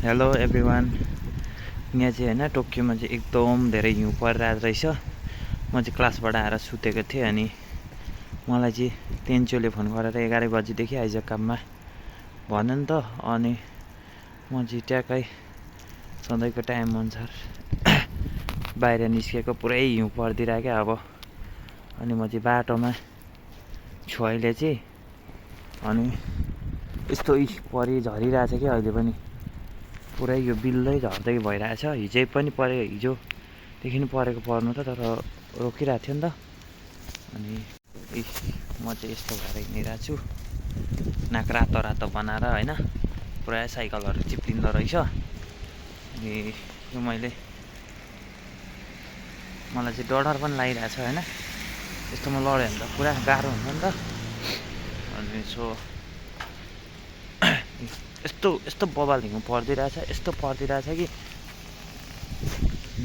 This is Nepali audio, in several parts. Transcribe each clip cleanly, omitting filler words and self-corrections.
Hello everyone. यहाँ चाहिँ होइन टोकियोमा चाहिँ एकदम धेरै हिउँ परिरहेको रहेछ। म चाहिँ क्लासबाट आएर सुतेको थिएँ अनि मलाई चाहिँ तेन्चोले फोन गरेर 11 बजीदेखि आइज काममा भन्यो नि त। अनि म चाहिँ ट्याक्कै सधैँको टाइम अनुसार बाहिर निस्केको, पुरै हिउँ परिदिरहेको क्या अब। अनि म चाहिँ बाटोमा छु अहिले चाहिँ। अनि यस्तो परि झरिरहेछ कि अहिले पनि पुरै यो बिल्लै झर्दै भइरहेछ। हिजै पनि पऱ्यो, हिजोदेखि परेको पर्नु त, तर रोकिरहेको थियो नि त। अनि म चाहिँ यस्तो भएर हिँडिरहेको छु, नाक रातो रातो बनाएर होइन। पुरा साइकलहरू चिप्लिँदो रहेछ। अनि यो मलाई चाहिँ डर पनि लागिरहेछ होइन। यस्तोमा लड्यो भने त पुरा गाह्रो हुन्छ नि त। अनि यस्तो बबाल हिउँ परिदिरहेछ, यस्तो परिदिरहेछ कि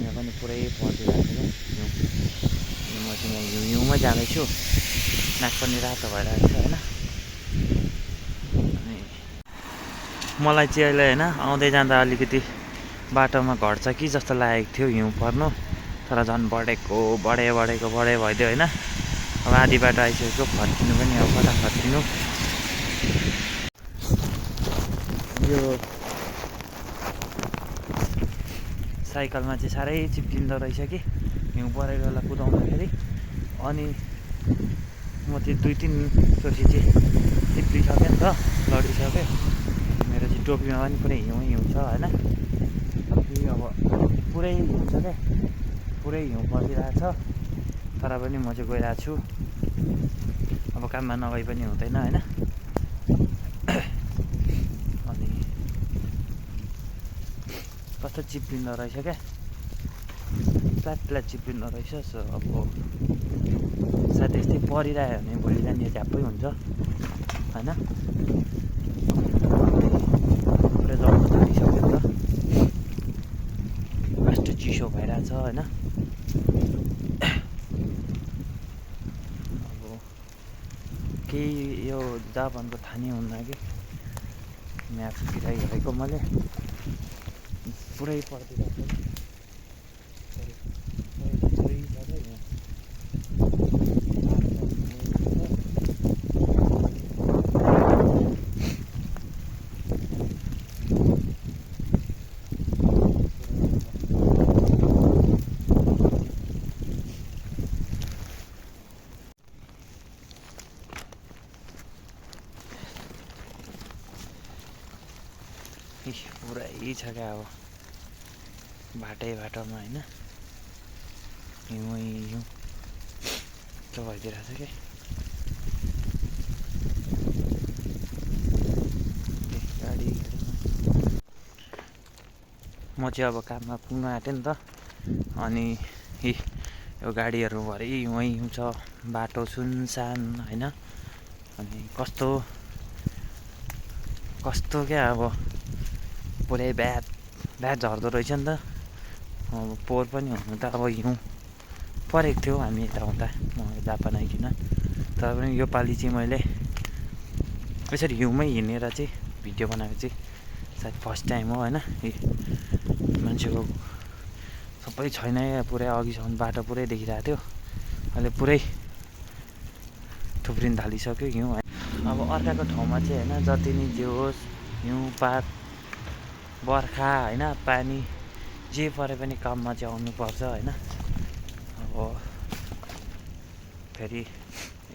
यहाँ पनि पुरै परिदिरहेछ क्या हिउँ। अनि म चाहिँ यहाँ हिउँमै जाँदैछु, नाक पनि रातो भइरहेको छ होइन। अनि मलाई चाहिँ अहिले होइन आउँदै जाँदा अलिकति बाटोमा घट्छ कि जस्तो लागेको थियो हिउँ पर्नु, तर झन् बढेको भइदियो होइन। अब आधी बाटो आइसकेको, फर्किनु पनि अब कता फर्किनु। यो साइकलमा चाहिँ साह्रै चिप्लिँदो रहेछ कि हिउँ परेको बेला कुदाउँदाखेरि। अनि म चाहिँ 2-3 चोटि चाहिँ चिप्लिसकेँ नि त, लडिसकेँ। मेरो चाहिँ टोपीमा पनि पुरै हिउँ छ होइन। अब पुरै हिउँ छ क्या, पुरै हिउँ परिरहेको छ। तर पनि म चाहिँ गइरहेको छु। अब काममा नगई पनि हुँदैन होइन। अनि कस्तो चिप्लिँदो रहेछ क्या, प्लाट चिप्लिँदो रहेछ। अब सायद यस्तै परिरह्यो भने भोलि जाने झ्याप्पै हुन्छ होइन। पुरै लड्नु थालिसक्यो नि त, कस्तो चिसो भइरहेछ होइन। अब केही यो जापानको थाहा नै हुन्न कि म्यापतिर हेरेको मैले, पुरै परिदिरहेको छ। पुरै छ क्या अब बाटोमा होइन। हिउँ त्यो भइदिरहेछ क्या। म चाहिँ अब काममा पुग्नु आँटेँ नि त। अनि यो गाडीहरूभरि हिउँ छ, बाटो सुनसान होइन। अनि कस्तो क्या अब पुरै ब्याट झर्दो रहेछ नि त। अब पोहोर पनि हुनु त अब हिउँ परेको थियो हामी यता हुँदा, म जापान आइकन। तर पनि योपालि चाहिँ मैले यसरी हिउँमै हिँडेर चाहिँ भिडियो बनाएको चाहिँ सायद फर्स्ट टाइम हो होइन। मान्छेको सबै छैन, पुरै अघिसम्म बाटो पुरै देखिरहेको थियो, अहिले पुरै थुप्रिन थालिसक्यो हिउँ। अब अर्काको ठाउँमा चाहिँ होइन, जति नै जे होस् हिउँपात बर्खा होइन, पानी जे परे पनि काममा चाहिँ आउनुपर्छ होइन। अब फेरि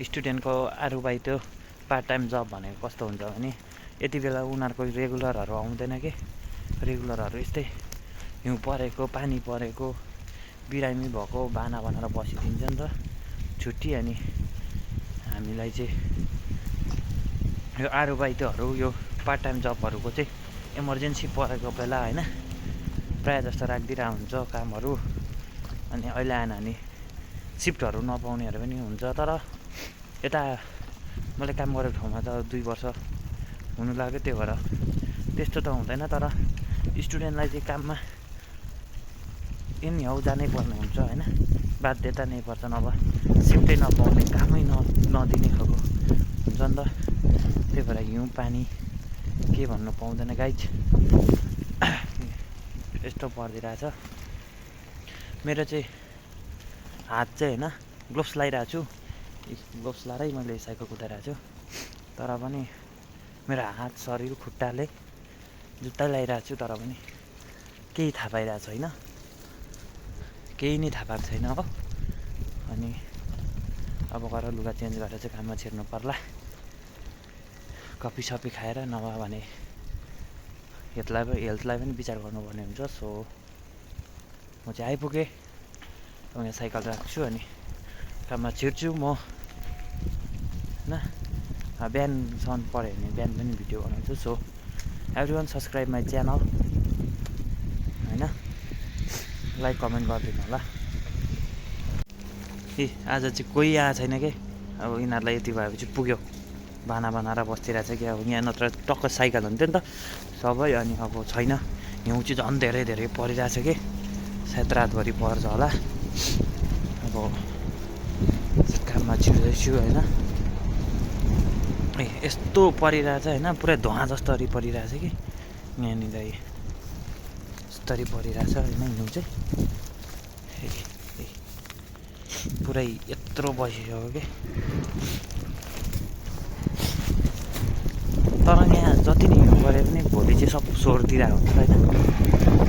स्टुडेन्टको आरुबाई त्यो पार्ट टाइम जब भनेको कस्तो हुन्छ भने यति बेला उनीहरूको रेगुलरहरू आउँदैन कि। रेगुलरहरू यस्तै हिउँ परेको, पानी परेको, बिरामी भएको बाना बनाएर बसिदिन्छ नि त छुट्टी। अनि हामीलाई चाहिँ यो आरुबाइतोहरू, यो पार्ट टाइम जबहरूको चाहिँ इमर्जेन्सी परेको बेला होइन प्रायः जस्तो राखिदिरहेको हुन्छ कामहरू। अनि अहिले आएन भने सिफ्टहरू नपाउनेहरू पनि हुन्छ। तर यता मैले काम गरेको ठाउँमा त 2 वर्ष हुनु लाग्यो, त्यही भएर त्यस्तो त हुँदैन। तर स्टुडेन्टलाई चाहिँ काममा एनी हाउ जानै पर्ने हुन्छ होइन, बाध्यता नै पर्छ, नभए सिफ्टै नपाउने, कामै नदिने खालको हुन्छ नि त। त्यही भएर हिउँ पानी के भन्नु पाउँदैन गाइज। यस्तो परिदिरहेछ। मेरो चाहिँ हात चाहिँ होइन ग्लोभ्स लगाइरहेको छु, ग्लोभ्स लाएरै मैले साइकल कुदाइरहेको छु, तर पनि मेरो हात शरीर खुट्टाले जुत्ता लगाइरहेको छु, तर पनि केही थाहा पाइरहेको छैन, केही नै थाहा पाएको छैन हो। अनि अब गएर लुगा चेन्ज गरेर चाहिँ काममा छिर्नु पर्ला, कफी सफी खाएर, नभए भने हेल्थलाई पनि विचार गर्नुपर्ने हुन्छ। सो म चाहिँ आइपुगेँ, अब यहाँ साइकल राख्छु अनि काममा छिर्छु म होइन। बिहानसम्म पऱ्यो भने बिहान पनि भिडियो बनाउँछु। So everyone subscribe my channel होइन, लाइक कमेन्ट गरिदिनु होला। आज चाहिँ कोही आएको छैन कि, अब यिनीहरूलाई यति भएपछि पुग्यो, बाना बनाएर बसिरहेछ कि। अब यहाँ नत्र टक्क साइकल हुन्थ्यो नि त सबै, अनि अब छैन। हिउँ चाहिँ झन् धेरै धेरै परिरहेछ कि, सायद रातभरि पर्छ होला। अब काममा छिर्दैछु होइन। यस्तो परिरहेछ होइन, पुरै धुवा जस्तरी परिरहेछ कि यहाँनिर, यस्तरी परिरहेछ होइन हिउँ चाहिँ। पुरै यत्रो बसिसक्यो कि, तर यहाँ जति नै हिउँ परे पनि भोलि चाहिँ सब सोहोरतिर हुन्छ होइन।